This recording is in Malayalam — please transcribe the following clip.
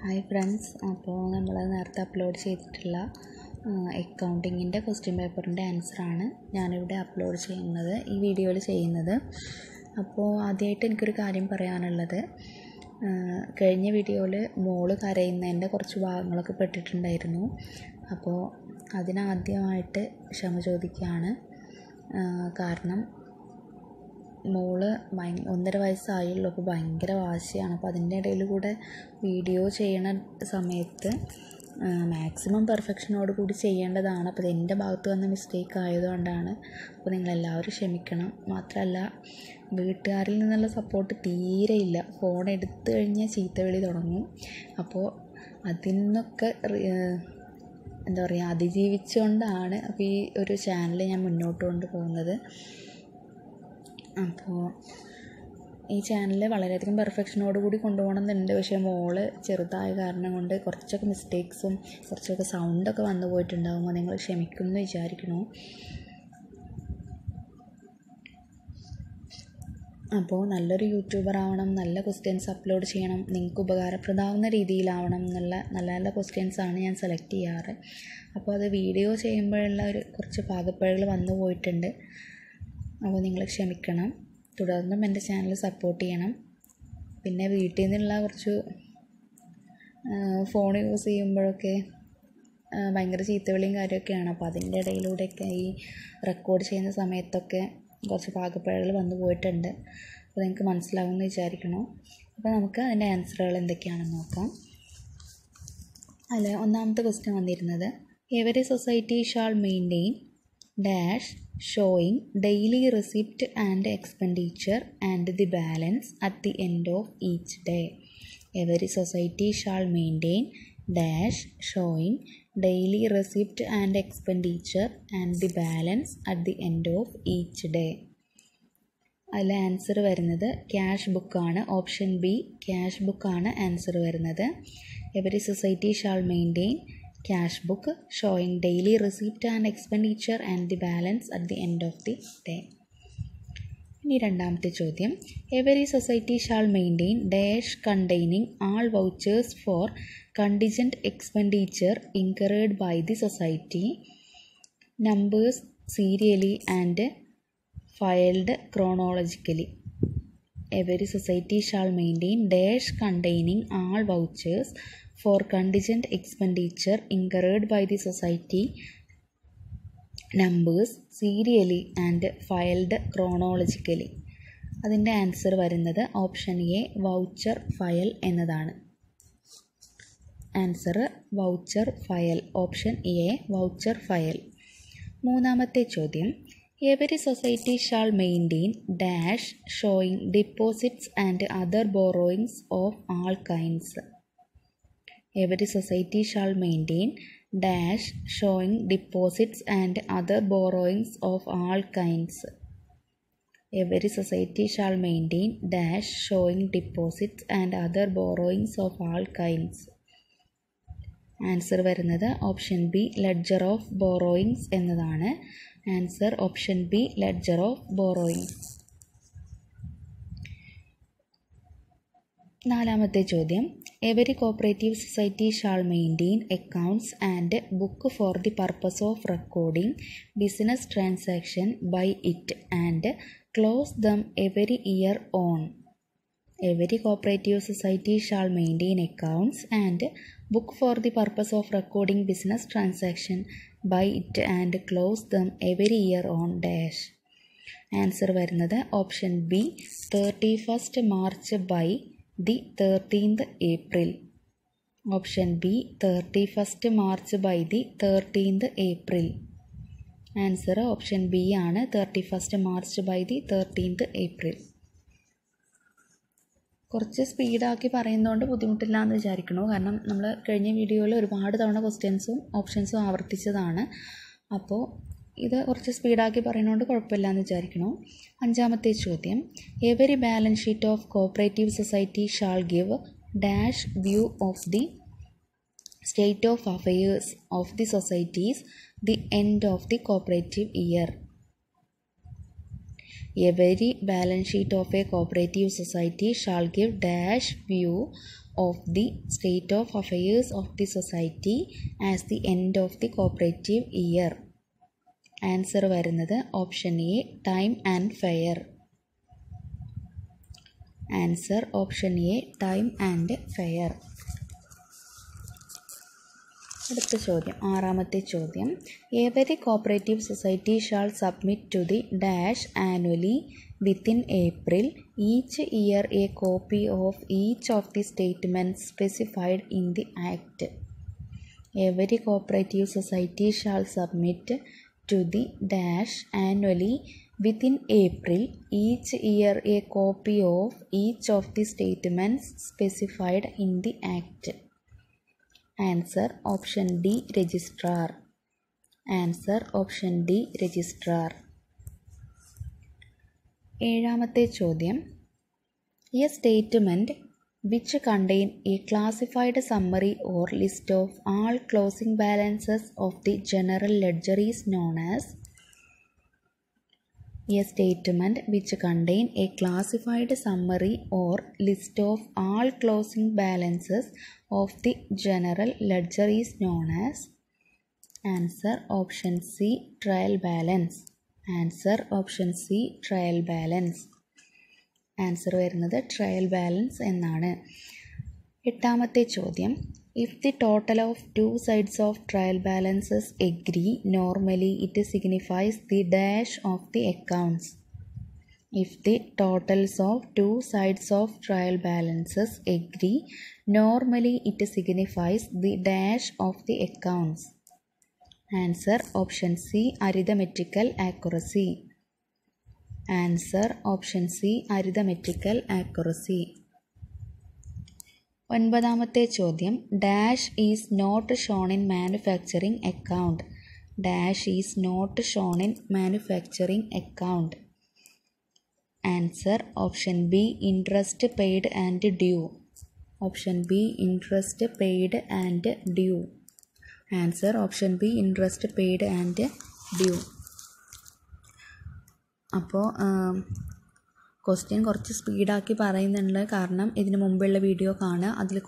ഹായ് ഫ്രണ്ട്സ്, അപ്പോൾ നമ്മൾ നേരത്തെ അപ്ലോഡ് ചെയ്തിട്ടുള്ള അക്കൗണ്ടിങ്ങിൻ്റെ ക്വസ്റ്റ്യൻ പേപ്പറിൻ്റെ ആൻസറാണ് ഞാനിവിടെ അപ്ലോഡ് ചെയ്യുന്നത്, ഈ വീഡിയോയിൽ ചെയ്യുന്നത്. അപ്പോൾ ആദ്യമായിട്ട് എനിക്കൊരു കാര്യം പറയാനുള്ളത്, കഴിഞ്ഞ വീഡിയോയിൽ മോള് കരയുന്നതിൻ്റെ കുറച്ച് ഭാഗങ്ങളൊക്കെ പെട്ടിട്ടുണ്ടായിരുന്നു. അപ്പോൾ അതിനാദ്യമായിട്ട് ക്ഷമ ചോദിക്കുകയാണ്. കാരണം മോള് 1.5 വയസ്സായുള്ളൂ. അപ്പോൾ ഭയങ്കര വാശിയാണ്. അപ്പോൾ അതിൻ്റെ ഇടയിൽ കൂടെ വീഡിയോ ചെയ്യണ സമയത്ത് മാക്സിമം പെർഫെക്ഷനോട് കൂടി ചെയ്യേണ്ടതാണ്. അപ്പോൾ എൻ്റെ ഭാഗത്ത് വന്ന മിസ്റ്റേക്ക് ആയതുകൊണ്ടാണ്. അപ്പോൾ നിങ്ങളെല്ലാവരും ക്ഷമിക്കണം. മാത്രമല്ല, വീട്ടുകാരിൽ നിന്നുള്ള സപ്പോർട്ട് തീരെയില്ല. ഫോൺ എടുത്തു കഴിഞ്ഞാൽ ചീത്തവിളി തുടങ്ങും. അപ്പോൾ അതിൽ നിന്നൊക്കെ എന്താ പറയുക, അതിജീവിച്ചുകൊണ്ടാണ് അപ്പോൾ ഈ ഒരു ചാനൽ ഞാൻ മുന്നോട്ട് കൊണ്ടുപോകുന്നത്. അപ്പോൾ ഈ ചാനൽ വളരെയധികം പെർഫെക്ഷനോട് കൂടി കൊണ്ടുപോകണമെന്നുണ്ട്. പക്ഷേ മോള് ചെറുതായ കാരണം കൊണ്ട് കുറച്ചൊക്കെ മിസ്റ്റേക്സും കുറച്ചൊക്കെ സൗണ്ടൊക്കെ വന്നു പോയിട്ടുണ്ടാകുമ്പോൾ നിങ്ങൾ ക്ഷമിക്കുമെന്ന് വിചാരിക്കണു. അപ്പോൾ നല്ലൊരു യൂട്യൂബർ ആവണം, നല്ല ക്വസ്റ്റ്യൻസ് അപ്ലോഡ് ചെയ്യണം, നിങ്ങൾക്ക് ഉപകാരപ്രദമാവുന്ന രീതിയിലാവണം എന്നുള്ള നല്ല നല്ല ക്വസ്റ്റ്യൻസാണ് ഞാൻ സെലക്ട് ചെയ്യാറ്. അപ്പോൾ അത് വീഡിയോ ചെയ്യുമ്പോഴുള്ള കുറച്ച് പാകപ്പിഴകൾ വന്നു പോയിട്ടുണ്ട്. അപ്പോൾ നിങ്ങൾ ക്ഷമിക്കണം. തുടർന്നും എൻ്റെ ചാനൽ സപ്പോർട്ട് ചെയ്യണം. പിന്നെ വീട്ടിൽ നിന്നുള്ള കുറച്ച് ഫോൺ യൂസ് ചെയ്യുമ്പോഴൊക്കെ ഭയങ്കര ചീത്തവിളിയും കാര്യമൊക്കെയാണ്. അപ്പോൾ അതിൻ്റെ ഇടയിലൂടെയൊക്കെ ഈ റെക്കോർഡ് ചെയ്യുന്ന സമയത്തൊക്കെ കുറച്ച് പാകപ്പിഴകൾ വന്നു പോയിട്ടുണ്ട്. അപ്പോൾ നിങ്ങൾക്ക് മനസ്സിലാവുമെന്ന് വിചാരിക്കണം. അപ്പോൾ നമുക്ക് അതിൻ്റെ ആൻസറുകൾ എന്തൊക്കെയാണെന്ന് നോക്കാം. അതിൽ ഒന്നാമത്തെ ക്വസ്റ്റ്യൻ വന്നിരുന്നത്, every society shall maintain dash showing daily receipt and expenditure and the balance at the end of each day. Every society shall maintain dash showing daily receipt and expenditure and the balance at the end of each day. അതിൽ ആൻസർ വരുന്നത് ക്യാഷ് ബുക്കാണ്. ഓപ്ഷൻ ബി ക്യാഷ് ബുക്കാണ് ആൻസർ വരുന്നത്. Every society shall maintain cash book showing daily receipt and expenditure and the balance at the end of the day. ഇനി രണ്ടാമത്തെ ചോദ്യം, every society shall maintain dash containing all vouchers for contingent expenditure incurred by the society, numbers serially and filed chronologically. Every society shall maintain dash containing all vouchers for contingent expenditure incurred by the society, numbers serially and filed chronologically. അതിൻ്റെ ആൻസർ വരുന്നത് ഓപ്ഷൻ എ വൗച്ചർ ഫയൽ എന്നതാണ്. Answer voucher file, option A voucher file. മൂന്നാമത്തെ ചോദ്യം, every society shall maintain dash showing deposits and other borrowings of all kinds. Every society shall maintain dash showing deposits and other borrowings of all kinds. Every society shall maintain dash showing deposits and other borrowings of all kinds. Answer വരുന്നത് option B ledger of borrowings എന്നതാണ്. Answer option B ledger of borrowings. നാലാമത്തെ ചോദ്യം, every cooperative society shall maintain accounts and book for the purpose of recording business transaction by it and close them every year on. Every cooperative society shall maintain accounts and book for the purpose of recording business transaction by it and close them every year on dash. Answer വരുന്നത് option B 31st March by the 13th April. Option B 31st March by the 13th April. Answer option B ആണ്, 31st March by the 13th April. കുറച്ച് സ്പീഡാക്കി പറയുന്നതുകൊണ്ട് ബുദ്ധിമുട്ടില്ല എന്ന് വിചാരിക്കണു. കാരണം നമ്മൾ കഴിഞ്ഞ വീഡിയോയിൽ ഒരുപാട് തവണ ക്വസ്റ്റ്യൻസും ഓപ്ഷൻസും ആവർത്തിച്ചതാണ്. അപ്പോൾ ഇത് കുറച്ച് സ്പീഡാക്കി പറയുന്നതുകൊണ്ട് കുഴപ്പമില്ല എന്ന് വിചാരിക്കണു. അഞ്ചാമത്തെ ചോദ്യം, every balance sheet of cooperative society shawl give dash view of the state of affairs of the societies the end of the cooperative year. Every balance sheet of a cooperative society shall give dash view of the state of affairs of the society as the end of the cooperative year. Answer വരുന്നത് option A time and fair. Answer option A time and fair. അടുത്ത ചോദ്യം, ആറാമത്തെ ചോദ്യം. Every cooperative society shall submit to the dash annually within April each year a copy of each of the statements specified in the Act. Every cooperative society shall submit to the dash annually within April each year a copy of each of the statements specified in the Act. Answer option D registrar. Answer option D registrar. ഏഴാമത്തെ ചോദ്യം. A statement which contain a classified summary or list of all closing balances of the general ledger is known as. A statement which contain a classified summary or list of all closing balances of the general ledger is known as. Answer option C trial balance. Answer option C trial balance. Answer വരുന്നത് ട്രയൽ ബാലൻസ് എന്നാണ്. എട്ടാമത്തെ ചോദ്യം. If the total of two sides of trial balances agree normally it signifies the dash of the accounts. If the totals of two sides of trial balances agree normally it signifies the dash of the accounts. Answer option C arithmetical accuracy. Answer option C arithmetical accuracy. ഒൻപതാമത്തെ ചോദ്യം. Dash is not shown in manufacturing account. Dash is not shown in manufacturing account. Answer option B interest paid and due. Option B interest paid and due. Answer option B interest paid and due. അപ്പോൾ ക്വസ്റ്റ്യൻ കുറച്ച് സ്പീഡാക്കി പറയുന്നുണ്ട്, കാരണം ഇതിന് മുമ്പുള്ള വീഡിയോ കാണുക. അതിൽ